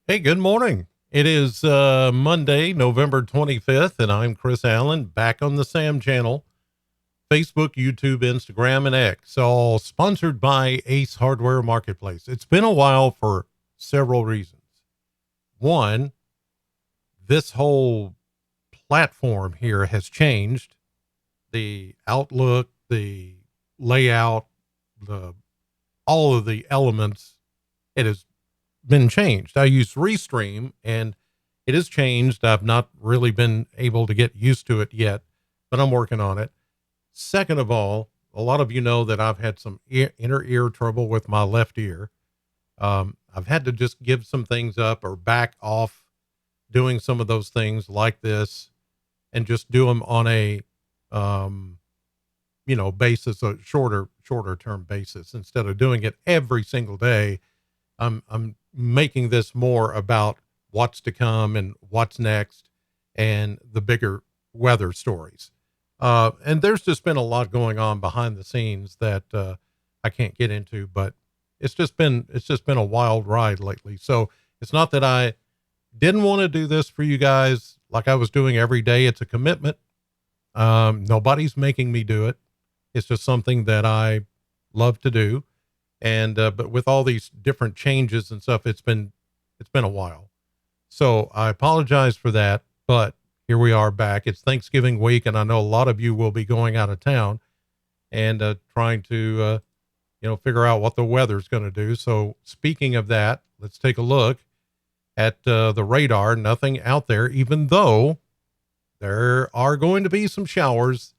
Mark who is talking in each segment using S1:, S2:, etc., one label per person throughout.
S1: Hey, good morning. It is Monday, November 25th, and I'm Chris Allen back on the Sam channel, Facebook, YouTube, Instagram, and X, all sponsored by Ace Hardware Marketplace. It's been a while for several reasons. One, this whole platform here has changed. The outlook, the layout, the all of the elements, it has been changed. I use Restream and it has changed. I've not really been able to get used to it yet, but I'm working on it. Second of all, a lot of you know that I've had some inner ear trouble with my left ear. I've had to just give some things up or back off doing some of those things like this and just do them on a, um, basis, a shorter term basis instead of doing it every single day. I'm making this more about what's to come and what's next and the bigger weather stories. And there's just been a lot going on behind the scenes that, I can't get into, but it's just been a wild ride lately. So it's not that I didn't want to do this for you guys like I was doing every day. It's a commitment. Nobody's making me do it. It's just something that I love to do. And, but with all these different changes and stuff, it's been a while. So I apologize for that, but here we are back. It's Thanksgiving week. And I know a lot of you will be going out of town and, trying to, figure out what the weather's going to do. So speaking of that, let's take a look at, the radar. Nothing out there, even though there are going to be some showers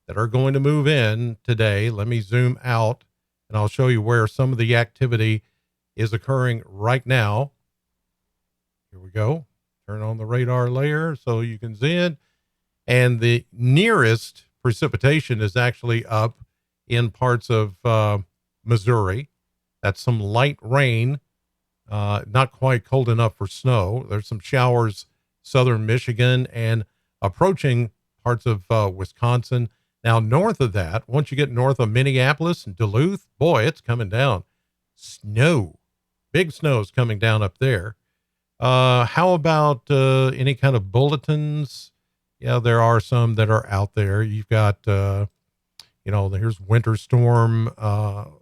S1: that are going to move in today. Let me zoom out and I'll show you where some of the activity is occurring right now. Here we go. Turn on the radar layer so you can see it. And the nearest precipitation is actually up in parts of Missouri. That's some light rain, not quite cold enough for snow. There's some showers, southern Michigan, and approaching parts of Wisconsin. Now, north of that, once you get north of Minneapolis and Duluth, boy, it's coming down. Snow, big snow is coming down up there. How about any kind of bulletins? Yeah, there are some that are out there. You've got, here's winter storm,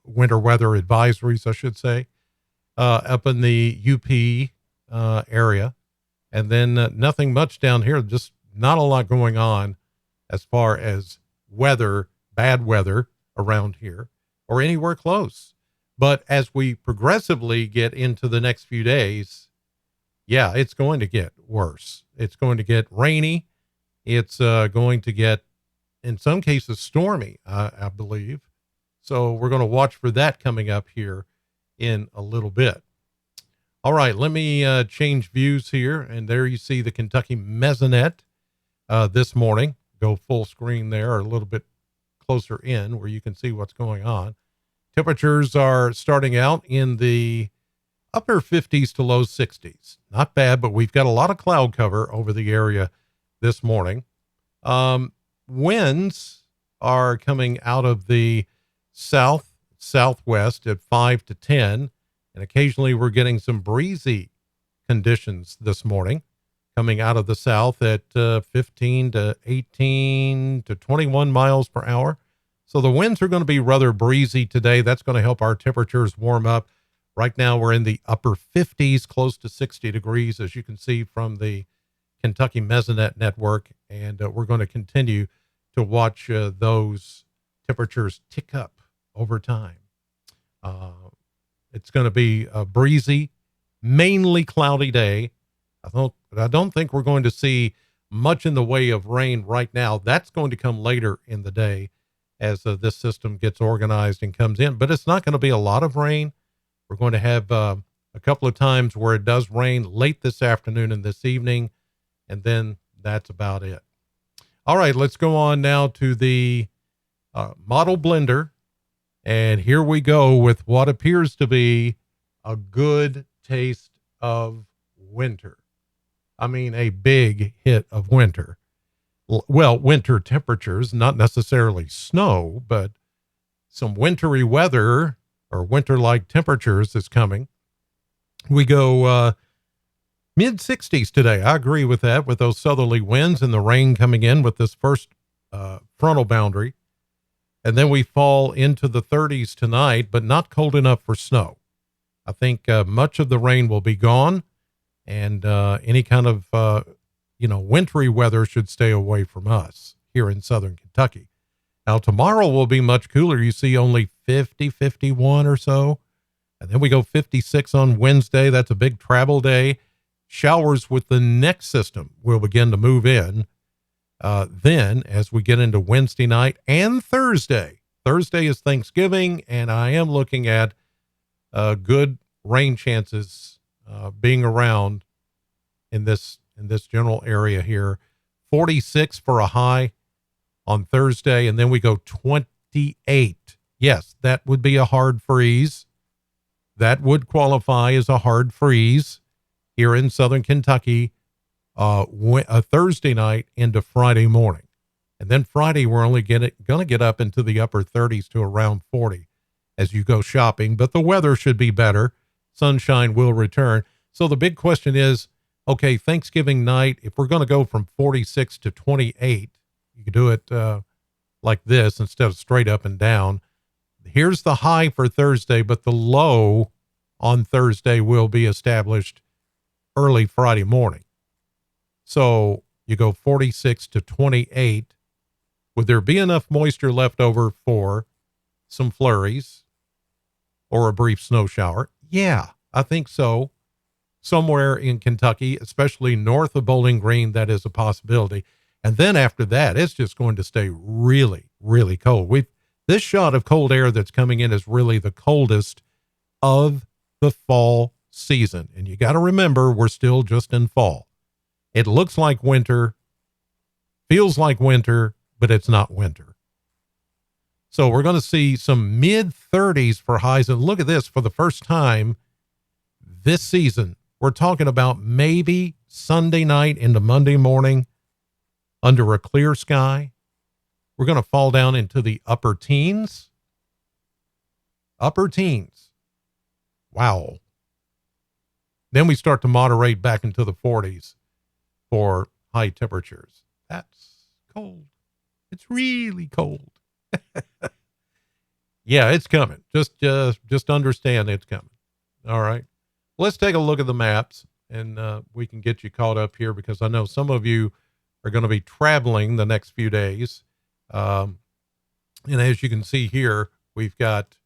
S1: winter weather advisories, I should say, up in the UP area. And then nothing much down here, just not a lot going on as far as weather, bad weather around here or anywhere close. But as we progressively get into the next few days, yeah, it's going to get worse. It's going to get rainy. It's going to get, in some cases, stormy, I believe. So we're going to watch for that coming up here in a little bit. All right, let me change views here. And there you see the Kentucky Mesonet this morning. Go full screen there, or a little bit closer in where you can see what's going on. Temperatures are starting out in the upper 50s to low 60s. Not bad, but we've got a lot of cloud cover over the area this morning. Winds are coming out of the southwest at 5 to 10, and occasionally we're getting some breezy conditions this morning, coming out of the south at 15 to 18 to 21 miles per hour. So the winds are going to be rather breezy today. That's going to help our temperatures warm up. Right now we're in the upper 50s, close to 60 degrees, as you can see from the Kentucky Mesonet network. And we're going to continue to watch those temperatures tick up over time. It's going to be a breezy, mainly cloudy day. I don't think we're going to see much in the way of rain right now. That's going to come later in the day as this system gets organized and comes in, but it's not going to be a lot of rain. We're going to have a couple of times where it does rain late this afternoon and this evening, and then that's about it. All right, let's go on now to the model blender. And here we go with what appears to be a good taste of winter. I mean, a big hit of winter. Well, winter temperatures, not necessarily snow, but some wintry weather or winter-like temperatures is coming. We go Mid 60s today. I agree with that, with those southerly winds and the rain coming in with this first frontal boundary. And then we fall into the 30s tonight, but not cold enough for snow. I think much of the rain will be gone, and any kind of, wintry weather should stay away from us here in southern Kentucky. Now, tomorrow will be much cooler. You see only 50, 51 or so. And then we go 56 on Wednesday. That's a big travel day. Showers with the next system will begin to move in. Then, as we get into Wednesday night and Thursday is Thanksgiving, and I am looking at good rain chances being around in this general area here. 46 for a high on Thursday, and then we go 28. Yes, that would be a hard freeze. That would qualify as a hard freeze here in southern Kentucky, a Thursday night into Friday morning. And then Friday, we're only going to get up into the upper 30s to around 40 as you go shopping, but the weather should be better. Sunshine will return. So the big question is, okay, Thanksgiving night, if we're going to go from 46 to 28, you could do it like this instead of straight up and down. Here's the high for Thursday, but the low on Thursday will be established early Friday morning. So you go 46 to 28. Would there be enough moisture left over for some flurries or a brief snow shower? Yeah, I think so. Somewhere in Kentucky, especially north of Bowling Green, that is a possibility. And then after that, it's just going to stay really, really cold. This shot of cold air that's coming in is really the coldest of the fall season. And you got to remember, we're still just in fall. It looks like winter, feels like winter, but it's not winter. So we're going to see some mid 30s for highs. And look at this, for the first time this season, we're talking about maybe Sunday night into Monday morning under a clear sky. We're going to fall down into the upper teens. Upper teens. Wow. Then we start to moderate back into the 40s for high temperatures. That's cold. It's really cold. Yeah, it's coming. Just understand it's coming. All right. Let's take a look at the maps, and we can get you caught up here because I know some of you are going to be traveling the next few days. And as you can see here, we've got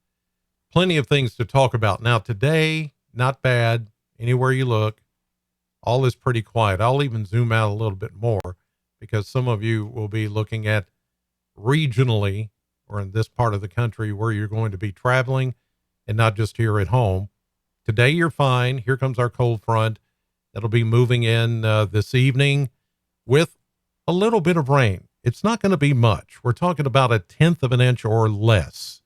S1: plenty of things to talk about. Now, today, not bad. Anywhere you look, all is pretty quiet. I'll even zoom out a little bit more because some of you will be looking at regionally or in this part of the country where you're going to be traveling and not just here at home. Today, you're fine. Here comes our cold front that'll be moving in this evening with a little bit of rain. It's not going to be much. We're talking about 1/10 of an inch or less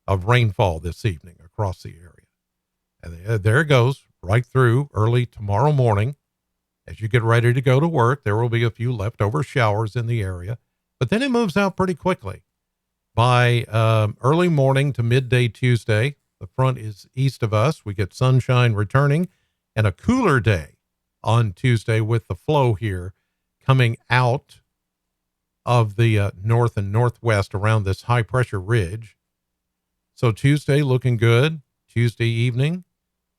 S1: of rainfall this evening across the area. And there it goes, right through early tomorrow morning. As you get ready to go to work, there will be a few leftover showers in the area, but then it moves out pretty quickly. By early morning to midday Tuesday, the front is east of us. We get sunshine returning and a cooler day on Tuesday with the flow here coming out of the north and northwest around this high pressure ridge. So Tuesday looking good. Tuesday evening,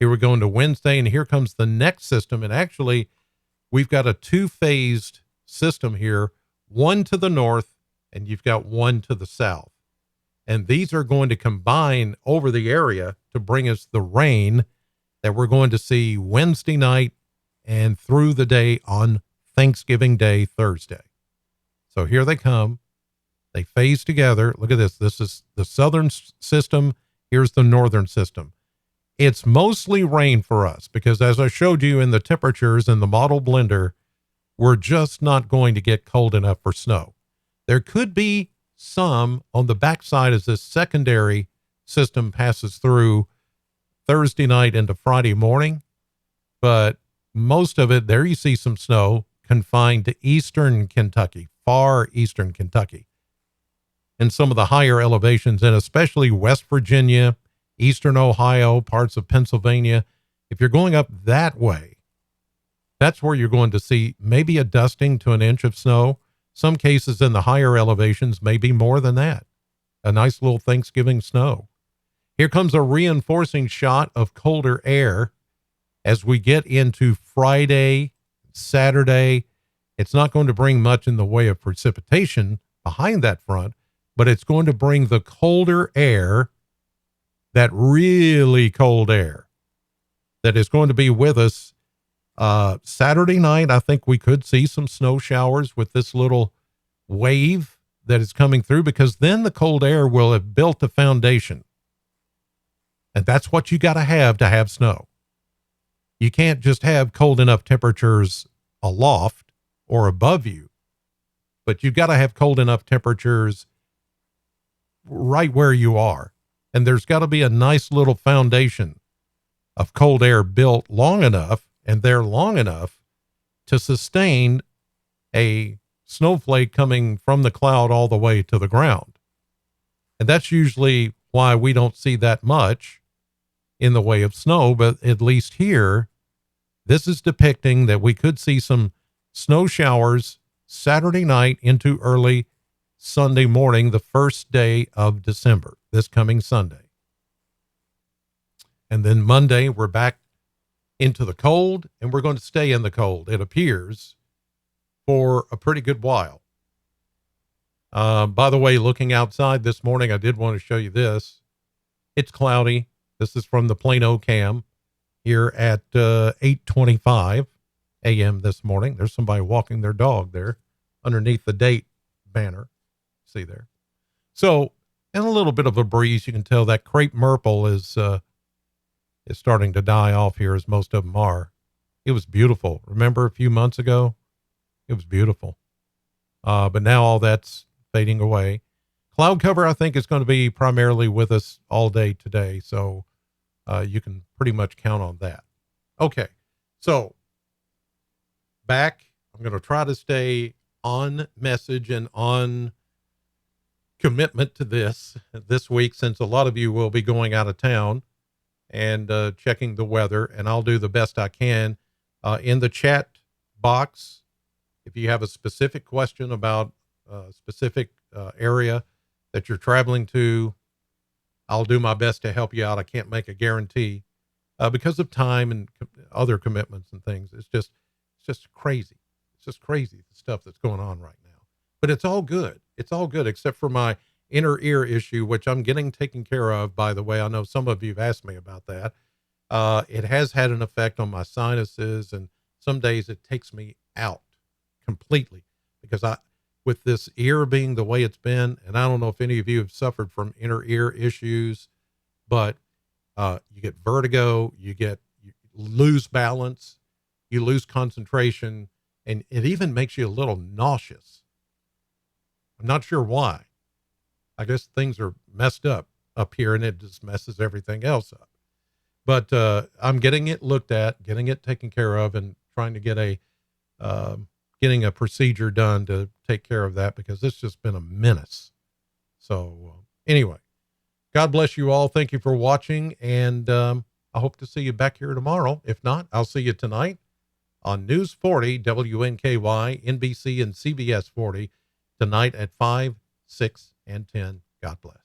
S1: here we go into Wednesday, and here comes the next system. And actually, we've got a two-phased system here, one to the north, and you've got one to the south. And these are going to combine over the area to bring us the rain that we're going to see Wednesday night and through the day on Thanksgiving Day, Thursday. So here they come. They phase together. Look at this. This is the southern system. Here's the northern system. It's mostly rain for us because, as I showed you in the temperatures in the model blender, we're just not going to get cold enough for snow. There could be some on the backside as this secondary system passes through Thursday night into Friday morning, but most of it, there you see some snow confined to eastern Kentucky, far eastern Kentucky, and some of the higher elevations, and especially West Virginia, eastern Ohio, parts of Pennsylvania. If you're going up that way, That's where you're going to see maybe a dusting to an inch of snow. Some cases in the higher elevations, maybe more than that. A nice little Thanksgiving snow. Here comes a reinforcing shot of colder air as we get into Friday, Saturday. It's not going to bring much in the way of precipitation behind that front, but it's going to bring the colder air, that really cold air that is going to be with us. Saturday night, I think we could see some snow showers with this little wave that is coming through, because then the cold air will have built the foundation. And that's what you got to have snow. You can't just have cold enough temperatures aloft or above you, but you've got to have cold enough temperatures right where you are. And there's got to be a nice little foundation of cold air built long enough, and they're long enough to sustain a snowflake coming from the cloud all the way to the ground. And that's usually why we don't see that much in the way of snow, but at least here, this is depicting that we could see some snow showers Saturday night into early Sunday morning, the first day of December, this coming Sunday. And then Monday, we're back into the cold, and we're going to stay in the cold, it appears, for a pretty good while. By the way, looking outside this morning, I did want to show you this. It's cloudy. This is from the Plano cam here at 8:25 a.m. this morning. There's somebody walking their dog there underneath the date banner. See there. So, and a little bit of a breeze. You can tell that crepe myrtle is starting to die off here, as most of them are. It was beautiful. Remember a few months ago? It was beautiful. But now all that's fading away. Cloud cover, I think, is going to be primarily with us all day today. So you can pretty much count on that. Okay. So back, I'm going to try to stay on message and on commitment to this week, since a lot of you will be going out of town and checking the weather, and I'll do the best I can. In the chat box, if you have a specific question about a specific area that you're traveling to, I'll do my best to help you out. I can't make a guarantee because of time and other commitments and things. It's just crazy. It's just crazy, the stuff that's going on right now. But it's all good. It's all good, except for my inner ear issue, which I'm getting taken care of, by the way. I know some of you have asked me about that. It has had an effect on my sinuses, and some days it takes me out completely, because with this ear being the way it's been, and I don't know if any of you have suffered from inner ear issues, but you get vertigo, you lose balance, you lose concentration, and it even makes you a little nauseous. I'm not sure why. I guess things are messed up here, and it just messes everything else up. But I'm getting it looked at, getting it taken care of, and trying to get getting a procedure done to take care of that, because it's just been a menace. So anyway, God bless you all. Thank you for watching, and I hope to see you back here tomorrow. If not, I'll see you tonight on News 40, WNKY, NBC, and CBS 40, tonight at 5, 6, and 10. God bless.